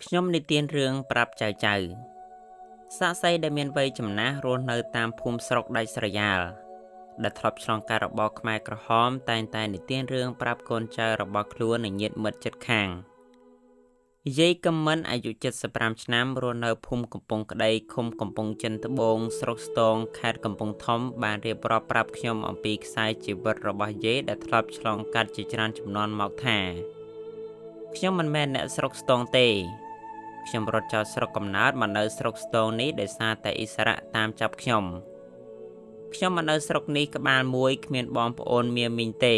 ខ្ញុំនិទានរឿងប្រាប់ចៅសាក់សីដែលមានវ័យចំណាស់រស់នៅតាមភូមិស្រុកដាច់ស្រយាលដែលធ្លាប់ឆ្លងកាត់របបខ្មែរក្រហមតែងតែនិទានរឿងប្រាប់កូនចៅរបស់ខ្លួននិងញាតិមិត្តជិតខាងយាយកឹមមិនអាយុ75ឆ្នាំរស់នៅភូមិកំពង់ក្ដីឃុំកំពង់ចិនត្បូងស្រុកស្ទងខេត្តកំពង់ធំបានរៀបរាប់ប្រាប់ខ្ញុំអំពីខ្សែជីវិតរបស់យាយដែលធ្លាប់ឆ្លងកាត់ជាច្រើនជំនាន់មកថាខ្ញុំមិនមែនអ្នកស្រុកស្ទងទេខ្ញុំរត់ចោលស្រុកកំណើតមកនៅស្រុកស្ទងនេះដោយសារតែអ៊ីសារ៉ាតាមចាប់ខ្ញុំមកនៅស្រុកនេះក្បាលមួយគ្មានបងប្អូនមាមីងទេ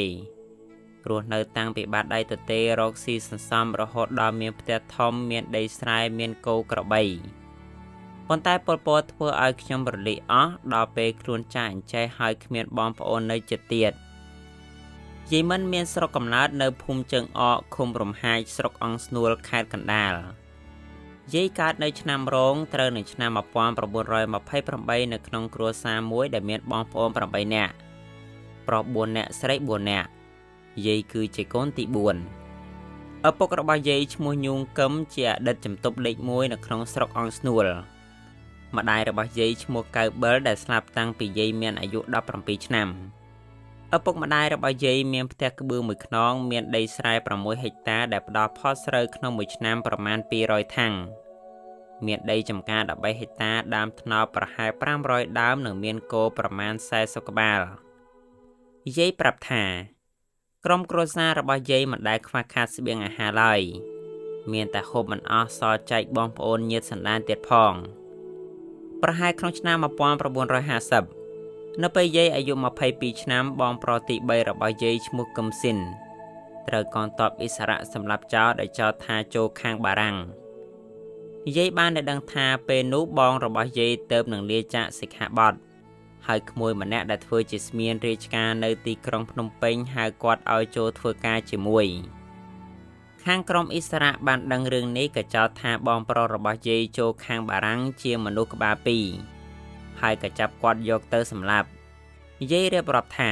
រស់នៅតាំងពីបាតដៃទទេរកស៊ីសន្សំរហូតដល់មានផ្ទះធំមានដីស្រែមានគោក្របីប៉ុន្តែប៉ុលពតធ្វើឲ្យខ្ញុំរលាកអស់ដល់ពេលខ្លួនចាស់អញ្ចេះហើយគ្មានបងប្អូននៅជិតទៀតយាយមិនមានស្រុកកំណើតនៅភូមិជើងអកឃុំរំហាយស្រុកអង្គស្នួលខេត្តកណ្ដាលយាយកើតនៅឆ្នាំរោងត្រូវនៅឆ្នាំ1928នៅក្នុងគ្រួសារមួយដែលមានបងប្អូន8នាក់ប្រុស4នាក់ស្រី4នាក់យាយគឺជាកូនទី4ឪពុករបស់យាយឈ្មោះញូងកឹមជាអតីតជំទប់លេខ1នៅក្នុងស្រុកអង្គស្នួលម្ដាយរបស់យាយឈ្មោះកៅបិលដែលស្លាប់តាំងពីយាយមានអាយុ17ឆ្នាំឪពុកម្ដាយរបស់យាយមានផ្ទះក្បឿងមួយខ្នងមានដីស្រែ6ហិកតាដែលផ្ដល់ផលស្រូវក្នុងមួយឆ្នាំប្រមាណ200ថាំងមានដីចម្ការ13ហិកតាដើមត្នោតប្រហែល500ដើមនិងមានគោប្រមាណ40ក្បាលយាយប្រាប់ថាក្រុមគ្រួសាររបស់យាយមិនដែលខ្វះខាតស្បៀងអាហារឡើយមានតែហូបមិនអស់សល់ចែកបងប្អូនញាតិសន្តានទៀតផងប្រហែលក្នុងឆ្នាំ1950នៅពេលយាយអាយុ22ឆ្នាំបងប្រុសទី3របស់យាយឈ្មោះកឹមស៊ីនត្រូវកងទ័ពអ៊ីសារ៉ាសម្លាប់ចោលដោយចោទថាចូលខាងបារាំងយាយបានដឹងថាពេលនោះបងរបស់យាយទៅនឹងលាចាកសិក្ខាបទហើយក្មួយម្នាក់ដែលធ្វើជាស្មៀនរាជការនៅទីក្រុងភ្នំពេញហៅគាត់ឲ្យចូលធ្វើការជាមួយខាងក្រុមអ៊ីសារ៉ាបានដឹងរឿងនេះក៏ចោទថាបងប្រុសរបស់យាយចូលខាងបារាំងជាមនុស្សក្បាល2ហើយក៏ចាប់គាត់យកទៅសម្លាប់យាយរៀបរាប់ថា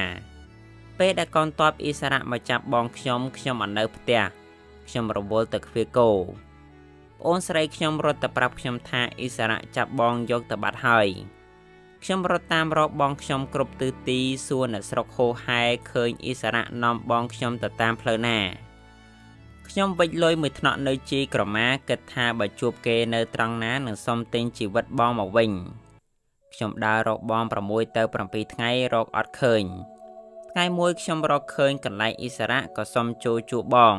ពេលដែលកងទ័ពអ៊ីសារ៉ាមកចាប់បងខ្ញុំអត់នៅផ្ទះខ្ញុំរវល់ទៅឃ្វាលគោប្អូនស្រីខ្ញុំរត់ទៅប្រាប់ខ្ញុំថាអ៊ីសារ៉ាចាប់បងយកទៅបាត់ហើយខ្ញុំរត់តាមរកបងខ្ញុំគ្រប់ទិសទីសួរនៅស្រុកហូហែឃើញអ៊ីសារ៉ានាំបងខ្ញុំទៅតាមផ្លូវណាខ្ញុំវិចលុយមួយថ្នាក់នៅជីក្រមាគិតថាបើជួបគេនៅត្រង់ណានឹងសុំទិញជីវិតបងមកវិញខ្ញុំដើររកបង6ទៅ7ថ្ងៃរកអត់ឃើញថ្ងៃមួយខ្ញុំរកឃើញកន្លែងអ៊ីសារ៉ាក៏សុំចូលជួបបង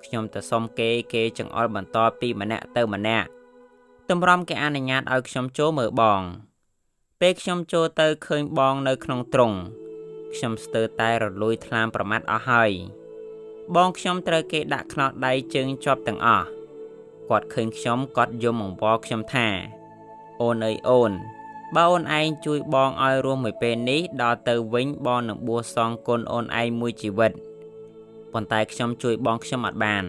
ខ្ញុំទៅសុំគេចង្អុលបន្តពីម្នាក់ទៅម្នាក់តម្រាំគេអនុញ្ញាតឲ្យខ្ញុំចូលមើលបងពេលខ្ញុំចូលទៅឃើញបងនៅក្នុងទ្រុងខ្ញុំស្ទើរតែរលួយថ្លាមប្រមាថអស់ហើយបងខ្ញុំត្រូវគេដាក់ខ្នោតដៃជើងជាប់ទាំងអស់គាត់ឃើញខ្ញុំគាត់យំអង្វរខ្ញុំថាអូនអើយអូនបើអូនឯងជួយបងឲ្យរស់មួយពេលនេះដល់ទៅវិញបងនឹងបួសសងគុណអូនឯងមួយជីវិតប៉ុន្តែខ្ញុំជួយបងខ្ញុំអត់បាន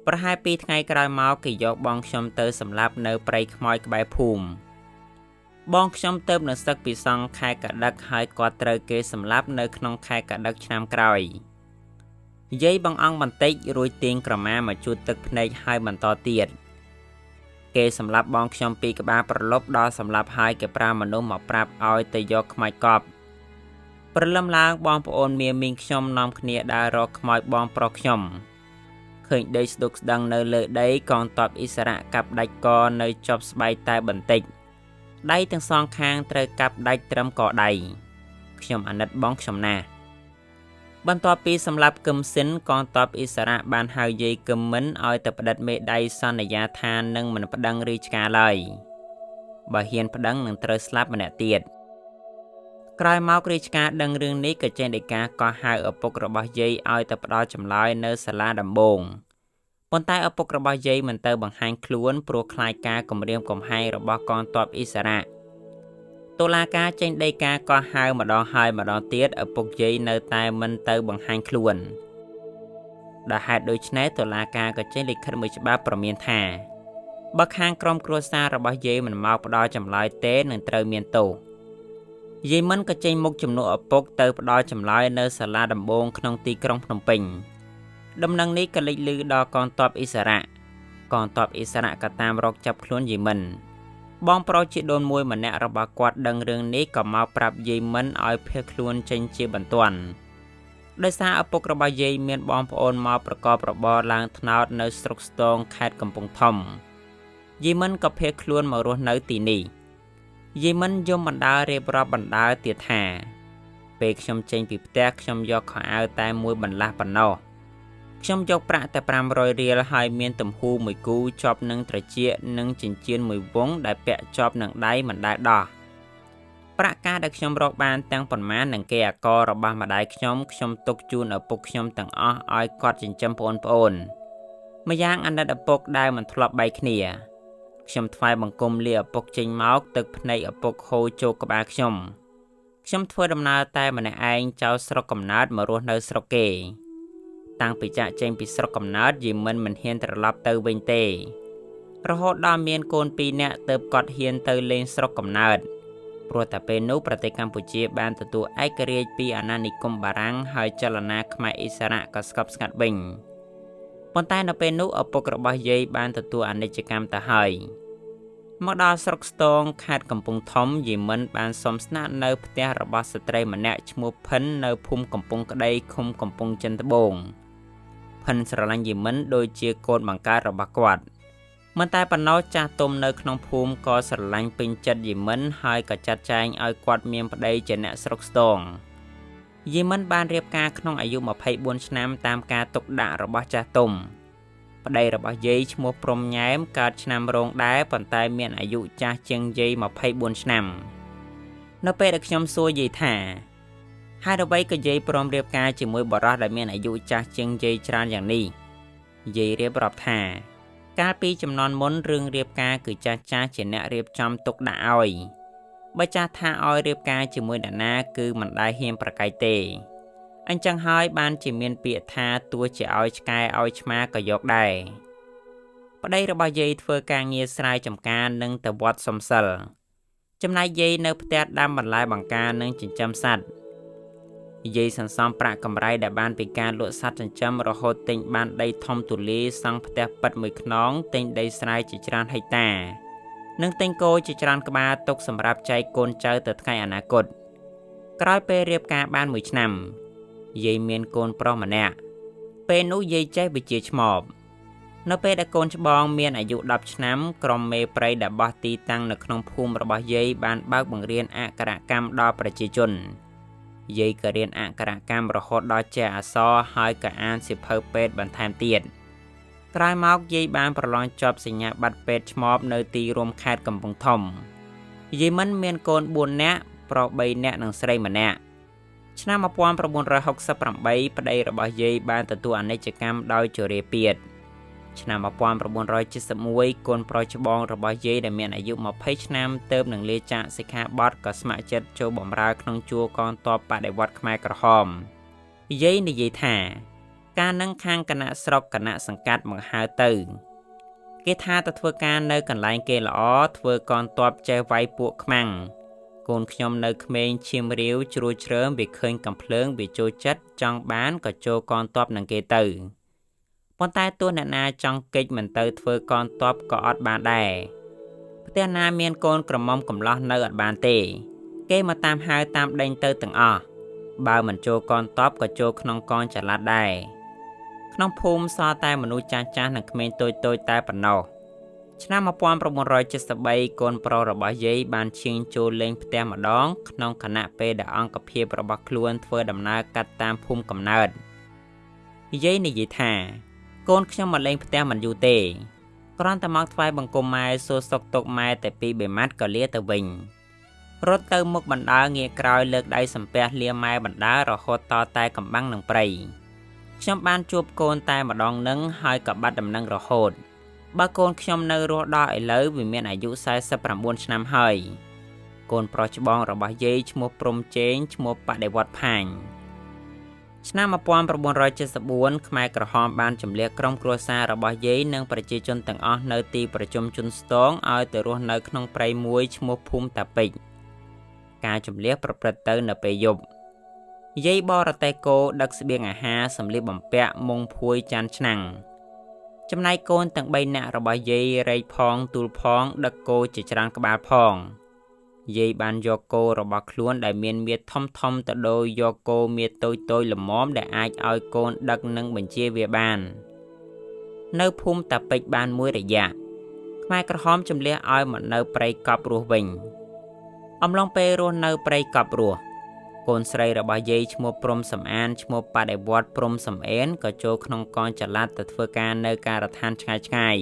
ប្រហែល2ថ្ងៃក្រោយមកគេយកបងខ្ញុំទៅសម្លាប់នៅព្រៃខ្មោចក្បែរភូមិបងខ្ញុំទៅនឹងសឹកពីសង្ឃខែកដឹកហើយគាត់ត្រូវគេសម្លាប់នៅក្នុងខែកដឹកឆ្នាំក្រោយយាយបងអង្គបន្តិចរួចទាញក្រមាមកជូតទឹកភ្នែកហើយបន្តទៀតគេសម្លាប់បងខ្ញុំពីក្បាលប្រលប់ដល់សម្លាប់ហើយគេប្រើមនុស្សមកប្រាប់ឲ្យទៅយកខ្មោចកប់ព្រលឹមឡើងបងប្អូនមាមីងខ្ញុំនាំគ្នាដើររកខ្មោចបងប្រុសខ្ញុំឃើញដីស្ដុកស្ដឹងនៅលើដីកងទ័ពអ៊ីសារ៉ាកាប់ដាច់កនៅជាប់ស្បែកតែបន្តិចដៃទាំងសងខាងត្រូវកាប់ដាច់ត្រឹមកដៃខ្ញុំអាណិតបងខ្ញុំណាស់បន្ទាប់ពីសម្លាប់កឹមស៊ីនកងទ័ពអ៊ីសារ៉ាបានហៅយាយកឹមមិនឲ្យទៅផ្តិតមេដៃសន្យាថានឹងមិនប្តឹងរាជការឡើយបើហ៊ានប្តឹងនឹងត្រូវស្លាប់ម្នាក់ទៀតក្រោយមករាជការដឹងរឿងនេះក៏ចេញដីកាកោះហៅឪពុករបស់យាយឲ្យទៅផ្ដល់ចម្លើយនៅសាលាដំបងប៉ុន្តែឪពុករបស់យាយមិនទៅបង្ហាញខ្លួនព្រោះខ្លាចការគំរាមកំហែងរបស់កងទ័ពអ៊ីសារ៉ាតុលាការចេញដីកាកោះហៅម្ដងហើយម្ដងទៀតឪពុកយាយនៅតែមិនទៅបង្ហាញខ្លួនដោយហេតុដូច្នេះតុលាការក៏ចេញលិខិតមួយច្បាប់ព្រមានថាបើខាងក្រុមគ្រួសាររបស់យាយមិនមកផ្ដល់ចម្លើយទេនឹងត្រូវមានទោសយាយមិនក៏ចេញមុខជំនួសឪពុកទៅផ្ដល់ចម្លើយនៅសាលាដំបងក្នុងទីក្រុងភ្នំពេញដំណឹងនេះក៏លេចលឺដល់កងទ័ពអ៊ីសារ៉ា កងទ័ពឥស្សរៈក៏តាមរកចាប់ខ្លួនយីមិនបងប្រុសជីដូនមួយម្នាក់របស់គាត់ដឹងរឿងនេះក៏មកប្រាប់យាយមិនឲ្យភៀសខ្លួនចេញជាបន្ទាន់ដោយសារឪពុករបស់យាយមានបងប្អូនមកប្រកបរបរឡើងត្នោតនៅស្រុកស្ទងខេត្តកំពង់ធំយាយមិនក៏ភៀសខ្លួនមករស់នៅទីនេះយាយមិនយំបណ្ដើររៀបរាប់បណ្ដើរទៀតថាពេលខ្ញុំចេញពីផ្ទះខ្ញុំយកខោអាវតែមួយបន្លាស់ប៉ុណ្ណោះខ្ញុំយកប្រាក់តែ500រៀលហើយមានទំហូរមួយគូជាប់នឹងត្រចៀកនិងចិញ្ចៀនមួយវង់ដែលពាក់ជាប់នឹងដៃមិនដែលដោះប្រាក់ការដែលខ្ញុំរកបានទាំងប៉ុន្មាននឹងគេអាកររបស់ម្ដាយខ្ញុំទុកជូនឪពុកខ្ញុំទាំងអស់ឲ្យគាត់ចិញ្ចឹមប្អូនម្យ៉ាងអាណិតឪពុកដែលមិនធ្លាប់បែកគ្នាខ្ញុំថ្វាយបង្គំលាឪពុកចេញមកទឹកភ្នែកឪពុកហូរចូលក្បាលខ្ញុំធ្វើដំណើរតែម្នាក់ឯងចោលស្រុកកំណើតមករស់នៅស្រុកគេតាំងពីចាក់ចេញពីស្រុកកំណើតយាយមិនហ៊ានត្រឡប់ទៅវិញទេរហូតដល់មានកូន2នាក់ទើបគាត់ហ៊ានទៅលេងស្រុកកំណើតព្រោះតែពេលនោះប្រទេសកម្ពុជាបានទទួលឯករាជ្យពីអាណានិគមបារាំងហើយចលនាខ្មែរឥស្សរៈក៏ស្កប់ស្ងាត់វិញប៉ុន្តែនៅពេលនោះឪពុករបស់យាយបានទទួលអនិច្ចកម្មទៅហើយមកដល់ស្រុកស្ទងខេត្តកំពង់ធំយាយមិនបានសុំស្នាក់នៅផ្ទះរបស់ស្ត្រីម្នាក់ឈ្មោះផិននៅភូមិកំពង់ក្ដីឃុំកំពង់ចិនត្បូងផិនស្រឡាញ់យាយមិនដូចជាកូនបង្កើតរបស់គាត់មិនតែប៉ុណ្ណោះចាស់ទុំនៅក្នុងភូមិក៏ស្រឡាញ់ពេញចិត្តយាយមិនហើយក៏ចាត់ចែងឲ្យគាត់មានប្តីជាអ្នកស្រុកស្ទងយាយមិនបានរៀបការក្នុងអាយុ24ឆ្នាំតាមការទុកដាក់របស់ចាស់ទុំប្តីរបស់យាយឈ្មោះព្រំញ៉ែមកើតឆ្នាំរោងដែរប៉ុន្តែមានអាយុចាស់ជាងយាយ24ឆ្នាំនៅពេលដែលខ្ញុំសួរយាយថាហេតុអ្វីក៏យាយព្រមរៀបការជាមួយបុរសដែលមានអាយុចាស់ជាងយាយច្រើនយ៉ាងនេះយាយរៀបរាប់ថាកាលពីចំនួនមុនរឿងរៀបការគឺចាស់ជាអ្នករៀបចំទុកដាក់ឲ្យបើចាស់ថាឲ្យរៀបការជាមួយអ្នកណាគឺមិនដែលហ៊ានប្រកែកទេអញ្ចឹងហើយបានជាមានពាក្យថាទោះជាឲ្យឆ្កែឲ្យឆ្មាក៏យកដែរប្តីរបស់យាយធ្វើការងារស្រែចម្ការនិងទៅវត្តសំសិលចំណែកយាយនៅផ្ទះដាំបន្លែបង្ការនិងចិញ្ចឹមសត្វយាយសន្សំប្រាក់កម្រៃដែលបានពីការលក់សត្វចិញ្ចឹមរហូតទិញបានដីធំទូលាយសង់ផ្ទះប៉ិតមួយខ្នងទិញដីស្រែជាច្រើនហិកតានិងទិញគោជាច្រើនក្បាលទុកសម្រាប់ចែកកូនចៅទៅថ្ងៃអនាគតក្រោយពេលរៀបការបាន1ឆ្នាំយាយមានកូនប្រុសម្នាក់ពេលនោះយាយចេះវិជ្ជាឆ្មបនៅពេលដែលកូនច្បងមានអាយុ10ឆ្នាំក្រុមមេព្រៃដែលបោះទីតាំងនៅក្នុងភូមិរបស់យាយបានបើកបង្រៀនអក្ខរកម្មដល់ប្រជាជនយាយក៏រៀនអក្ខរកម្មរហូតដល់ចេះអក្សរហើយក៏អានសៀវភៅពេទ្យបន្ថែមទៀតក្រោយមកយាយបានប្រឡងជាប់សញ្ញាបត្រពេទ្យឆ្មបនៅទីរួមខេត្តកំពង់ធំយាយមិនមានកូន4នាក់ប្រុស3នាក់និងស្រី1នាក់ឆ្នាំ1968ប្តីរបស់យាយបានទទួលអនិច្ចកម្មដោយជរាពាធឆ្នាំ1971កូនប្រុសច្បងរបស់យាយដែលមានអាយុ20ឆ្នាំទើបនឹងលាចាកសិក្ខាបទក៏ស្ម័គ្រចិត្តចូលបម្រើក្នុងជួរកងទ័ពបដិវត្តន៍ខ្មែរក្រហមយាយនិយាយថាការនឹងខាងគណៈស្រុកគណៈសង្កាត់មកហៅទៅគេថាទៅធ្វើការនៅកន្លែងគេល្អធ្វើកងទ័ពចេះវាយពួកខ្មាំងកូនខ្ញុំនៅក្មេងឈាមរាវជ្រួយជ្រើមវាឃើញកំភ្លើងវាចូលចិត្តចង់បានក៏ចូលកងទ័ពនឹងគេទៅប៉ុន្តែទោះអ្នកណាចង់គេចមិនទៅធ្វើកងទ័ពក៏អត់បានដែរផ្ទះណាមានកូនក្រមុំកំឡោះនៅអត់បានទេគេមកតាមហៅតាមដេញទៅទាំងអស់បើមិនចូលកងទ័ពក៏ចូលក្នុងកងចល័តដែរក្នុងភូមិសល់តែមនុស្សចាស់និងក្មេងតូចតែប៉ុណ្ណោះឆ្នាំ1973កូនប្រុសរបស់យាយបានឈៀងចូលលេងផ្ទះម្ដងក្នុងគណៈពេលដែលអង្គភាពរបស់ខ្លួនធ្វើដំណើរកាត់តាមភូមិកំណើតយាយនិយាយថាកូនខ្ញុំមកលេងផ្ទះមិនយូរទេគ្រាន់តែមកថ្វាយបង្គំម៉ែសួរសុខទុក្ខម៉ែតែ2 3ម៉ាត់ក៏លាទៅវិញរត់ទៅមុខបណ្ដើរងាកក្រោយលើកដៃសំពះលាម៉ែបណ្ដើររហូតតតែកំបាំងនឹងព្រៃខ្ញុំបានជួបកូនតែម្ដងនឹងហើយក៏បាត់ដំណឹងរហូតបើកូនខ្ញុំនៅរស់ដល់ឥឡូវវាមានអាយុ49ឆ្នាំហើយកូនប្រុសច្បងរបស់យាយឈ្មោះព្រំជេងឈ្មោះបដិវត្តផាញឆ្នាំ1974ខ្មែរក្រហមបានជម្លៀសក្រុមគ្រួសាររបស់យាយនិងប្រជាជនទាំងអស់នៅទីប្រជុំជនស្ទងឲ្យទៅរស់នៅក្នុងព្រៃមួយឈ្មោះភូមិតាពេជ្រការជម្លៀសប្រព្រឹត្តទៅនៅពេលយប់យាយបរទេះគោដឹកស្បៀងអាហារសម្លៀកបំពាក់មុងភួយចានឆ្នាំង ចំណែកកូនទាំង3នាក់របស់យាយរែកផងទូលផងដឹកគោជាច្រើនក្បាលផងយាយបានយកគោរបស់ខ្លួនដែលមានមាឌធំទៅដូរយកគោមាឌតូចល្មមដែលអាចឲ្យកូនដឹកនិងបញ្ជាវាបាននៅភូមិតាពេជ្របានមួយរយៈខ្មែរក្រហមជំលះឲ្យមកនៅព្រៃកប់រស់វិញអំឡុងពេលរស់នៅព្រៃកប់រស់កូនស្រីរបស់យាយឈ្មោះព្រំសំអានឈ្មោះបដិវត្តព្រំសំអេនក៏ចូលក្នុងកងចល័តទៅធ្វើការនៅការដ្ឋានឆ្ងាយ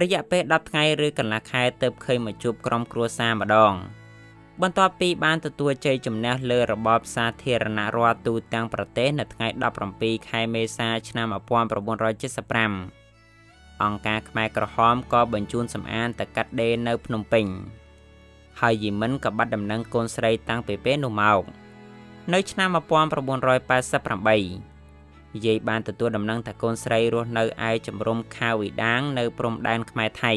រយៈពេល10ថ្ងៃឬកន្លះខែទើបឃើញមកជួបក្រុមគ្រួសារម្ដងបន្ទាប់ពីបានទទួលជ័យជំនះលើរបបសាធារណរដ្ឋទូទាំងប្រទេសនៅថ្ងៃ17ខែមេសាឆ្នាំ1975អង្គការខ្មែរក្រហមក៏បញ្ជូនសំអានទៅកាត់ដេរនៅភ្នំពេញហើយយីមិនក៏បាត់ដំណឹងកូនស្រីតាំងពីពេលនោះមកនៅឆ្នាំ1988យាយបានទទួលដំណឹងថាកូនស្រីរស់នៅឯជំរំខាវីដាងនៅព្រំដែនខ្មែរថៃ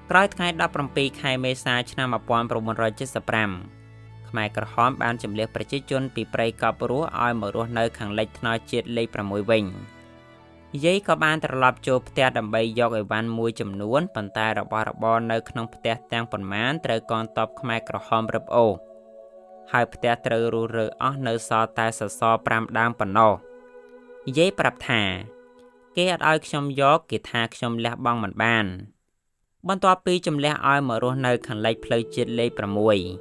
ក្រោយថ្ងៃ17ខែមេសាឆ្នាំ1975ខ្មែរក្រហមបានជម្លៀសប្រជាជនពីព្រៃកប់រស់ឲ្យមករស់នៅខាងលិចថ្នោតជាតិលេខ6វិញយាយក៏បានត្រឡប់ចូលផ្ទះដើម្បីយកអីវ៉ាន់មួយចំនួនប៉ុន្តែរបស់របរនៅក្នុងផ្ទះទាំងប៉ុន្មានត្រូវកងទ័ពខ្មែរក្រហមរឹបអូសហើយផ្ទះត្រូវរុះរើអស់នៅសល់តែសសរ5ដើមប៉ុណ្ណោះយាយប្រាប់ថាគេអត់ឲ្យខ្ញុំយកគេថាខ្ញុំលះបង់មិនបានបន្ទាប់ពីជំលះឲ្យមករស់នៅខាងលិចផ្លូវជាតិលេខ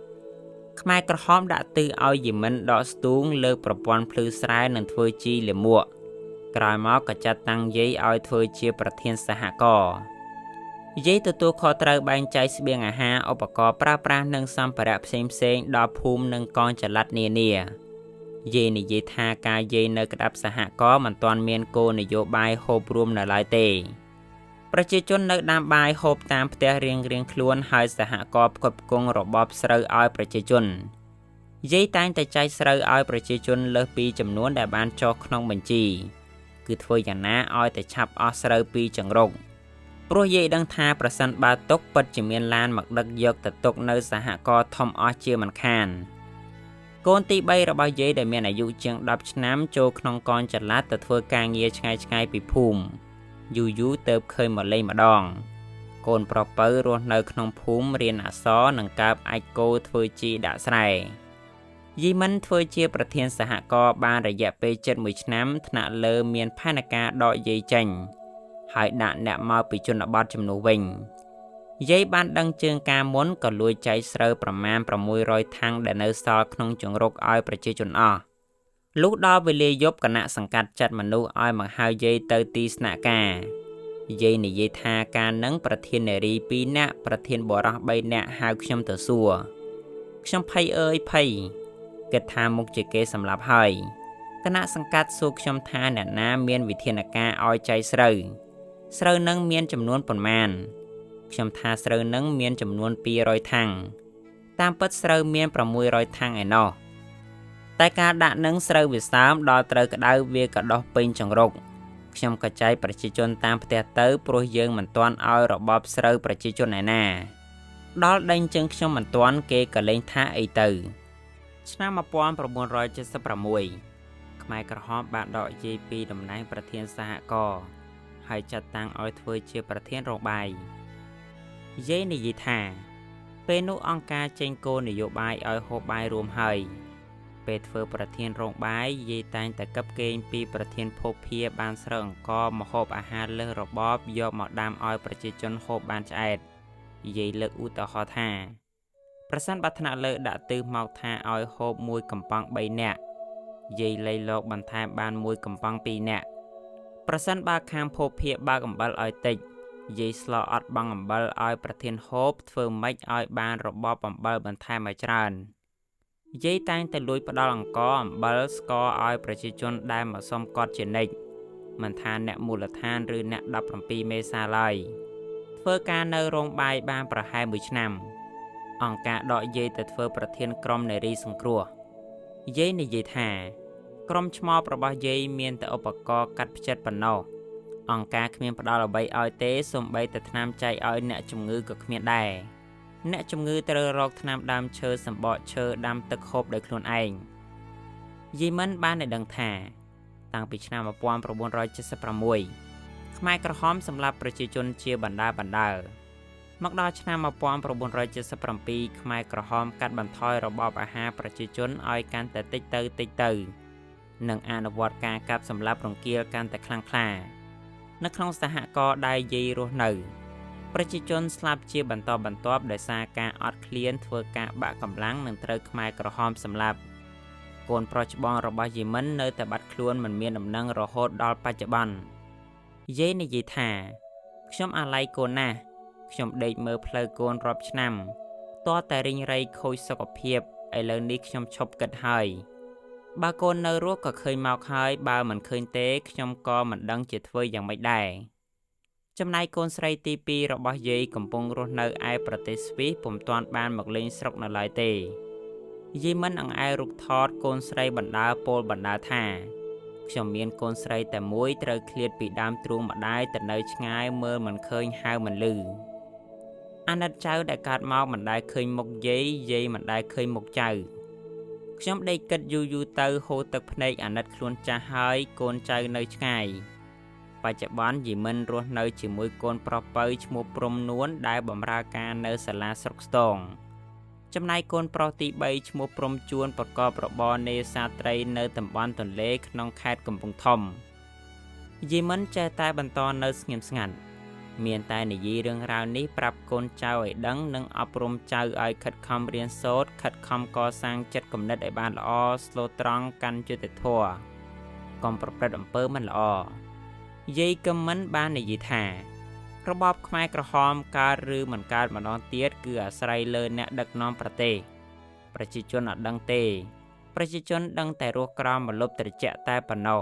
6ខ្មែរក្រហមដាក់ទិសឲ្យយីមិនដកស្ទូងលើប្រព័ន្ធភ្លឺស្រែនិងធ្វើជីលាមកក្រោយមកក៏ចាត់តាំងយាយឲ្យធ្វើជាប្រធានសហករណ៍យាយទទួលខុសត្រូវបែងចែកស្បៀងអាហារឧបករណ៍ប្រើប្រាស់និងសម្ភារៈផ្សេងៗដល់ភូមិនិងកងចល័តនានាយាយនិយាយថាការយាយនៅក្តាប់សហករណ៍មិនទាន់មានគោលនយោបាយហូបរួមនៅឡើយទេប្រជាជននៅដាំបាយហូបតាមផ្ទះរៀងខ្លួនហើយសហករណ៍ផ្គត់ផ្គង់របបស្រូវឲ្យប្រជាជនយាយតែងតែចែកស្រូវឲ្យប្រជាជនលើសពីចំនួនដែលបានចុះក្នុងបញ្ជីគឺធ្វើយ៉ាងណាឲ្យតែឆាប់អស់ស្រូវពីចង្រុកព្រោះយាយដឹងថាប្រសិនបើទុកពិតជាមានឡានមកដឹកយកទៅទុកនៅសហករណ៍ធំអស់ជាមិនខានកូនទី3របស់យាយដែលមានអាយុជាង10ឆ្នាំចូលក្នុងកងចល័តទៅធ្វើការងារឆ្ងាយពីភូមិយូរទៅឃើញមកលេងម្ដងកូនប្រុសពៅរស់នៅក្នុងភូមិរៀនអក្សរនិងកើបអាចគោធ្វើជីដាក់ស្រែយីមិនធ្វើជាប្រធានសហករណ៍បានរយៈពេល71ឆ្នាំថ្នាក់លើមានផែនការដកយាយចេញហើយដាក់អ្នកមកពីជនបទជំនួសវិញយាយបានដឹងជើងការមុនក៏លួចចែកស្រូវប្រមាណ600ថាំងដែលនៅសល់ក្នុងជង្រុកឲ្យប្រជាជនអស់លុះដល់វេលាយប់គណៈសង្កាត់ចាត់មនុស្សឲ្យមកហៅយាយទៅទីស្នាក់ការយាយនិយាយថាការនឹងប្រធាននារី2នាក់ប្រធានបរោះ3នាក់ហៅខ្ញុំទៅសួរខ្ញុំភ័យអើយភ័យគិតថាមុខជាគេសម្លាប់ហើយគណៈសង្កាត់សួរខ្ញុំថាអ្នកណាមានវិធានការឲ្យចែកស្រូវនឹងមានចំនួនប៉ុន្មានខ្ញុំថាស្រូវនឹងមានចំនួន200ថាំងតាមពិតស្រូវមាន600ថាំងឯណោះតែការដាក់នឹងស្រូវវាសើមដល់ត្រូវក្តៅវាក៏ដោះពេញចង្រុកខ្ញុំក៏ចែកប្រជាជនតាមផ្ទះទៅព្រោះយើងមិនទាន់ឲ្យរបបស្រូវប្រជាជនឯណាដល់ដេញជើងខ្ញុំមិនទាន់គេក៏លេងថាអីទៅឆ្នាំ1976ខ្មែរក្រហមបានដកយាយពីតំណែងប្រធានសហករណ៍ហើយចាត់តាំងឲ្យធ្វើជាប្រធានរោងបាយយាយនិយាយថាពេលនោះអង្គការចេញគោលនយោបាយឲ្យហូបបាយរួមហើយពេលធ្វើប្រធានរោងបាយយាយតែងតែកឹបកេងពីប្រធានភោភាបានស្រូវអង្ករមកហូបអាហារលើសរបបយកមកដាំឲ្យប្រជាជនហូបបានឆ្អែតយាយលើកឧទាហរណ៍ថាប្រសិនបើថ្នាក់លើដាក់ទិសមកថាឲ្យហូបមួយកំប៉ុង3នាក់យាយលៃលោកបន្ថែមបានមួយកំប៉ុង2នាក់ប្រសិនបើខាងភោភាបើកអំបិលឲ្យតិចយាយស្លោអត់បង់អំបិលឲ្យប្រធានហូបធ្វើម៉េចឲ្យបានរបបអំបិលបន្ថែមឲ្យច្រើនយាយតែងតែលួចផ្ដល់អង្ករអំបិលស្ករឲ្យប្រជាជនដែលមកសុំគាត់ជានិច្ចមិនថាអ្នកមូលដ្ឋានឬអ្នក17មេសាឡើយធ្វើការនៅរោងបាយបានប្រហែល1ឆ្នាំអង្គការដកយាយទៅធ្វើប្រធានក្រុមនារីសង្គ្រោះយាយនិយាយថាក្រុមឆ្មបរបស់យាយមានតែឧបករណ៍កាត់ផ្ចិតប៉ុណ្ណោះអង្គការគ្មានផ្ដល់អ្វីឲ្យទេសូម្បីតែថ្នាំចែកឲ្យអ្នកជំងឺក៏គ្មានដែរអ្នកជំងឺត្រូវរកថ្នាំដើមឈើសម្បកឈើដាំទឹកហូបដោយខ្លួនឯងយីមិនបានដឹងថាតាំងពីឆ្នាំ1976 ខ្មែរក្រហមសម្រាប់ប្រជាជនជាបណ្ដាមកដល់ឆ្នាំ1977ខ្មែរក្រហមកាត់បន្ថយរបបអាហារប្រជាជនឲ្យកាន់តែតិចទៅនិងអនុវត្តការកាប់សម្លាប់រង្គាលកាន់តែខ្លាំងក្លានៅក្នុងសហគមន៍ដែលយាយរស់នៅប្រជាជនស្លាប់ជាបន្តបន្ទាប់ដោយសារការអត់ឃ្លានធ្វើការបាក់កម្លាំងនិងត្រូវខ្មែរក្រហមសម្លាប់កូនប្រុសច្បងរបស់យីមិននៅតែបាត់ខ្លួនមិនមានដំណឹងរហូតដល់បច្ចុប្បន្នយាយនិយាយថាខ្ញុំអាឡ័យកូនណាស់ខ្ញុំដេកមើលផ្លូវកូនរាប់ឆ្នាំតើតែរិញរៃខូចសុខភាពឥឡូវនេះខ្ញុំឈប់គិតហើយបើកូននៅរស់ក៏ឃើញមកហើយបើមិនឃើញទេខ្ញុំក៏មិនដឹងជាធ្វើយ៉ាងម៉េចដែរចំណែកកូនស្រីទី2របស់យាយកំពុងរស់នៅឯប្រទេសស្វីសពុំទាន់បានមកលេងស្រុកនៅឡើយទេយាយមិនអង្អែលរូបថតកូនស្រីបណ្ដើពោលបណ្ដើថាខ្ញុំមានកូនស្រីតែមួយត្រូវឃ្លាតពីដើមទ្រូងម្ដាយទៅនៅឆ្ងាយមើលមិនឃើញហៅមិនឮអាណិតចៅដែលកើតមកមិនដែលឃើញមុខយាយមិនដែលឃើញមុខចៅខ្ញុំដេកគិតយូរទៅហូរទឹកភ្នែកអាណិតខ្លួនចាស់ហើយកូនចៅនៅឆ្ងាយបច្ចុប្បន្នយីមិនរស់នៅជាមួយកូនប្រុសពៅឈ្មោះព្រំនួនដែលបម្រើការនៅសាលាស្រុកស្ទងចំណែកកូនប្រុសទី3ឈ្មោះព្រំជួនប្រកបរបរនេសាទត្រីនៅតំបន់ទន្លេក្នុងខេត្តកំពង់ធំយីមិនចេះតែបន្តនៅស្ងៀមស្ងាត់មានតែនិយាយរឿងរ៉ាវនេះប្រាប់កូនចៅឲ្យដឹងនិងអប់រំចៅឲ្យខិតខំរៀនសូត្រខិតខំកសាងចិត្តគំនិតឲ្យបានល្អស្លូតត្រង់កាន់យុត្តិធម៌កុំប្រព្រឹត្តអំពើមិនល្អយាយក៏មិនបាននិយាយថារបបខ្មែរក្រហមកើតឬមិនកើតម្ដងទៀតគឺអាស្រ័យលើអ្នកដឹកនាំប្រទេសប្រជាជនអត់ដឹងទេប្រជាជនដឹងតែរស់ក្រោមម្លប់ត្រជាក់តែប៉ុណ្ណោះ